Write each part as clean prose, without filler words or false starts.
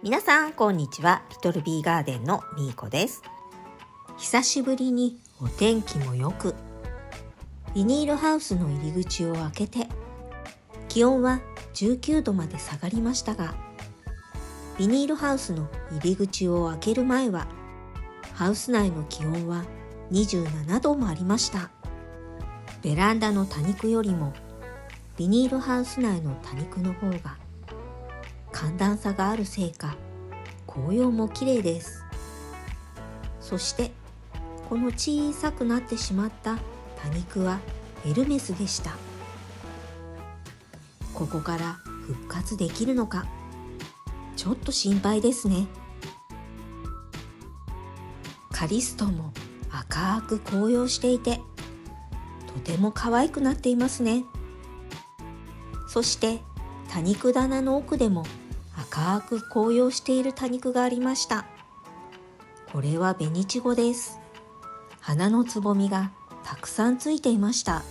皆さんこんにちは。リトルビーガーデンのみーこです。久しぶりにお天気もよく、ビニールハウスの入り口を開けて気温は19度まで下がりましたが、ビニールハウスの入り口を開ける前はハウス内の気温は27度もありました。ベランダの多肉よりもビニールハウス内の多肉の方が寒暖差があるせいか、紅葉も綺麗です。そしてこの小さくなってしまった多肉はエルメスでした。ここから復活できるのか、ちょっと心配ですね。カリストも赤く紅葉していて、とても可愛くなっていますね。そして多肉棚の奥でも赤く紅葉している多肉がありました。これはベニチゴです。花のつぼみがたくさんついていました。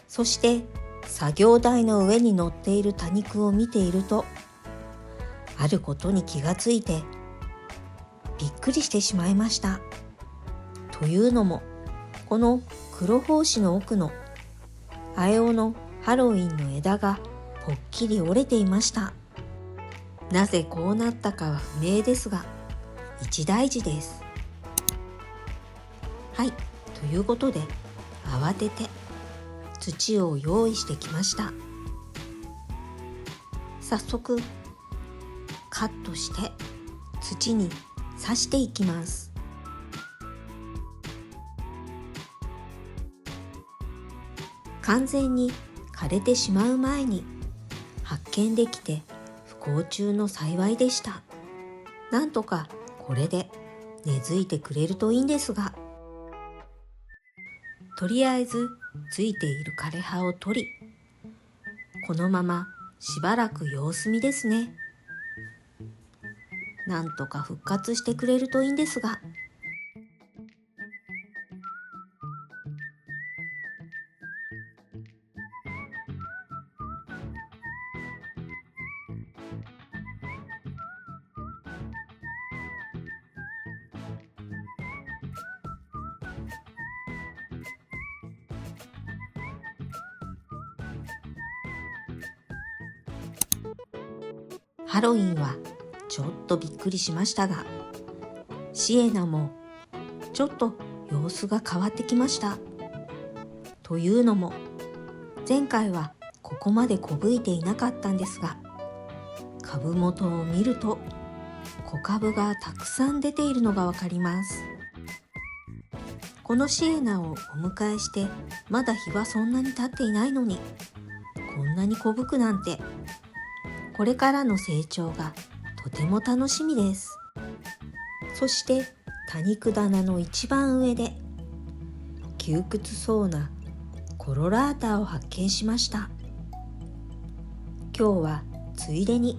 そして作業台の上に乗っている多肉を見ていると、あることに気がついてびっくりしてしまいました。というのも、この黒胞子の奥のアエオのハロウィンの枝がぽっきり折れていました。なぜこうなったかは不明ですが、一大事です。はい、ということで慌てて土を用意してきました。早速カットして土に刺していきます。完全に枯れてしまう前に発見できて不幸中の幸いでした。なんとかこれで根付いてくれるといいんですが、とりあえずついている枯れ葉を取り、このまましばらく様子見ですね。なんとか復活してくれるといいんですが、ハロウィンはちょっとびっくりしましたが、シエナもちょっと様子が変わってきました。というのも、前回はここまで小吹いていなかったんですが、株元を見ると小株がたくさん出ているのがわかります。このシエナをお迎えしてまだ日はそんなに経っていないのに、こんなに小吹くなんて、これからの成長がとても楽しみです。そして多肉棚の一番上で窮屈そうなコロラータを発見しました。今日はついでに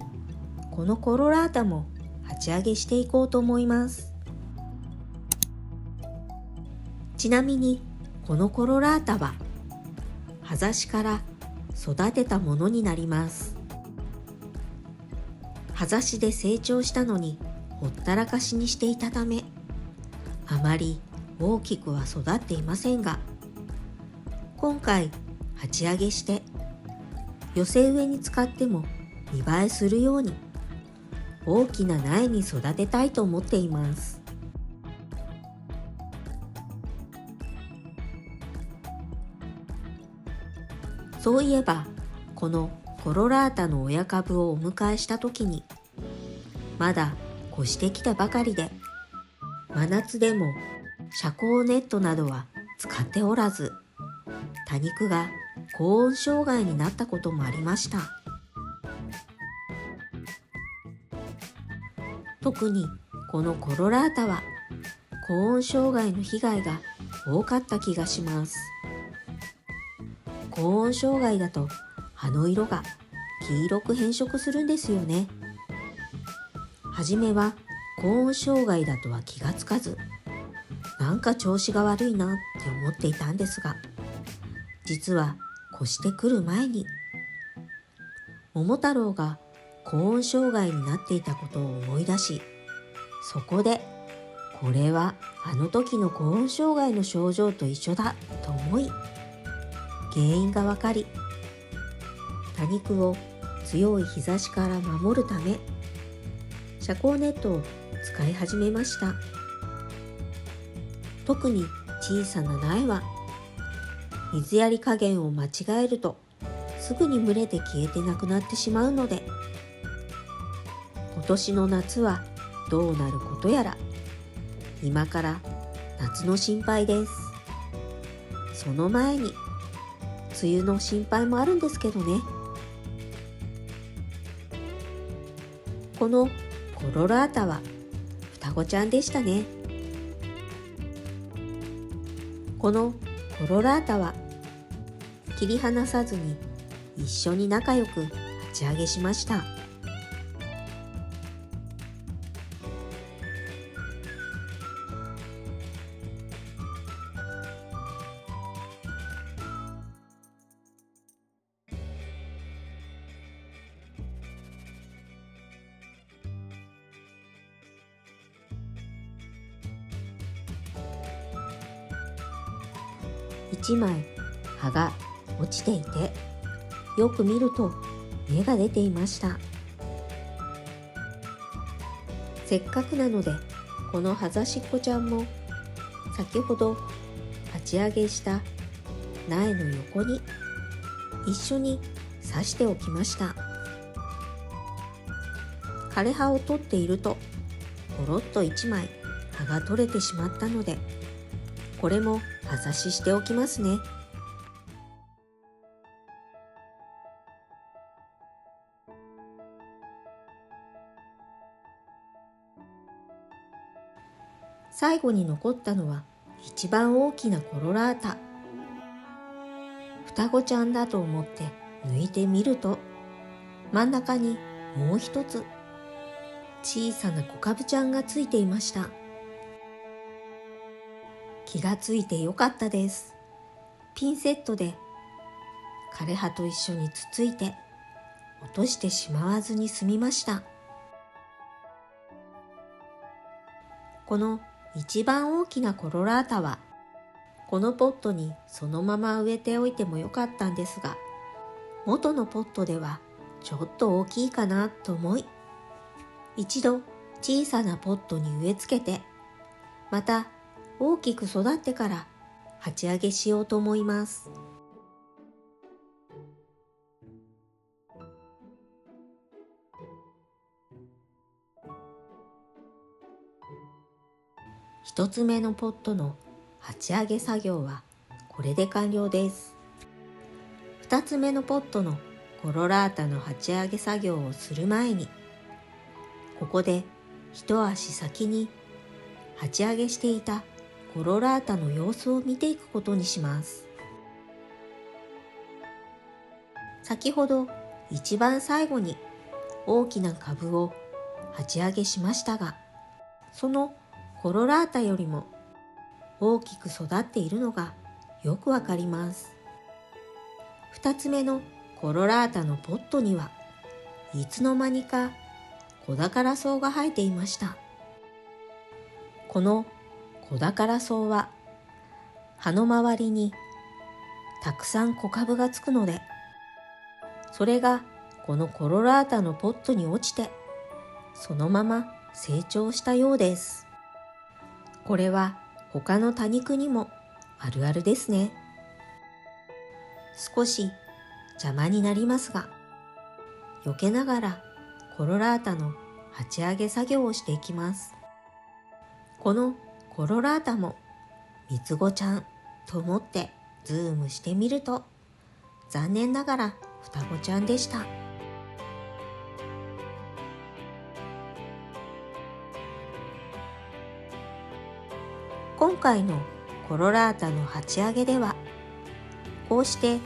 このコロラータも鉢上げしていこうと思います。ちなみにこのコロラータは葉ざしから育てたものになります。葉ざしで成長したのにほったらかしにしていたため、あまり大きくは育っていませんが、今回鉢上げして寄せ植えに使っても見栄えするように大きな苗に育てたいと思っています。そういえばこのコロラータの親株をお迎えした時に、まだ越してきたばかりで、真夏でも遮光ネットなどは使っておらず、多肉が高温障害になったこともありました。特にこのコロラータは高温障害の被害が多かった気がします。高温障害だと葉の色が黄色く変色するんですよね。はじめは高温障害だとは気がつかず、なんか調子が悪いなって思っていたんですが、実は越してくる前に桃太郎が高温障害になっていたことを思い出し、そこでこれはあの時の高温障害の症状と一緒だと思い、原因がわかり、多肉を強い日差しから守るため遮光ネットを使い始めました。特に小さな苗は水やり加減を間違えるとすぐに蒸れて消えてなくなってしまうので、今年の夏はどうなることやら、今から夏の心配です。その前に梅雨の心配もあるんですけどね。このコロラータは双子ちゃんでしたね。このコロラータは切り離さずに一緒に仲良く鉢上げしました。一枚葉が落ちていて、よく見ると芽が出ていました。せっかくなのでこの葉ざしっこちゃんも先ほど鉢上げした苗の横に一緒に挿しておきました。枯れ葉を取っているとポロッと一枚葉が取れてしまったので、これも葉差ししておきますね。最後に残ったのは一番大きなコロラータ。双子ちゃんだと思って抜いてみると、真ん中にもう一つ小さな小株ちゃんがついていました。気がついてよかったです。ピンセットで枯れ葉と一緒につついて落としてしまわずに済みました。この一番大きなコロラータはこのポットにそのまま植えておいてもよかったんですが、元のポットではちょっと大きいかなと思い、一度小さなポットに植え付けて、また大きく育ってから鉢上げしようと思います。一つ目のポットの鉢上げ作業はこれで完了です。二つ目のポットのコロラータの鉢上げ作業をする前に、ここで一足先に鉢上げしていたコロラータの様子を見ていくことにします。先ほど一番最後に大きな株を鉢上げしましたが、そのコロラータよりも大きく育っているのがよくわかります。二つ目のコロラータのポットにはいつの間にか小宝草が生えていました。この小宝草は葉の周りにたくさん小株がつくので、それがこのコロラータのポットに落ちてそのまま成長したようです。これは他の多肉にもあるあるですね。少し邪魔になりますが、避けながらコロラータの鉢上げ作業をしていきます。このコロラータも三つ子ちゃんと思ってズームしてみると、残念ながら双子ちゃんでした。今回のコロラータの鉢上げでは、こうして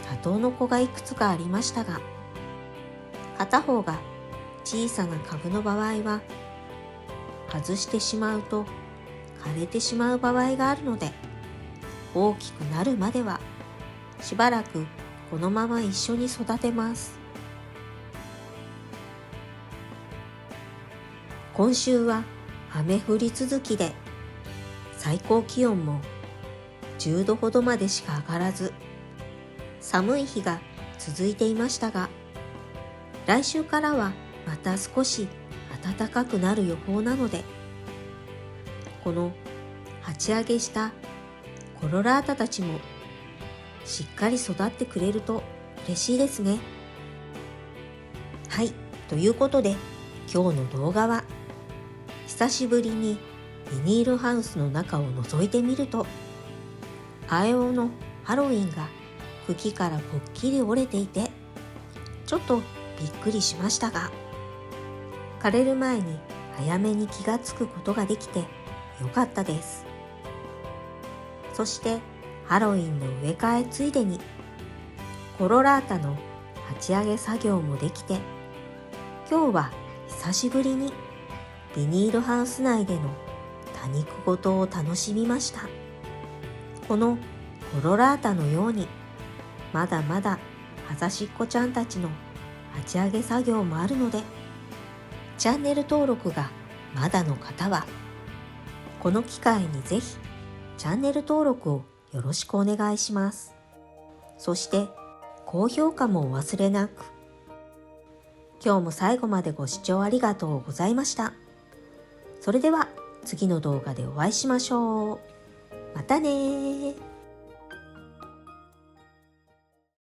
多頭の子がいくつかありましたが、片方が小さな株の場合は外してしまうと枯れてしまう場合があるので、大きくなるまではしばらくこのまま一緒に育てます。今週は雨降り続きで、最高気温も10度ほどまでしか上がらず、寒い日が続いていましたが、来週からはまた少し暖かくなる予報なので、この鉢上げしたコロラータたちもしっかり育ってくれると嬉しいですね。はい、ということで今日の動画は、久しぶりにビニールハウスの中を覗いてみると、アエオのハロウィンが茎からぽっきり折れていて、ちょっとびっくりしましたが、枯れる前に早めに気がつくことができてよかったです。そしてハロウィンの植え替えついでにコロラータの鉢上げ作業もできて、今日は久しぶりにビニールハウス内での多肉ごとを楽しみました。このコロラータのようにまだまだはざしっこちゃんたちの鉢上げ作業もあるので、チャンネル登録がまだの方はこの機会にぜひチャンネル登録をよろしくお願いします。そして高評価もお忘れなく。今日も最後までご視聴ありがとうございました。それでは次の動画でお会いしましょう。またねー。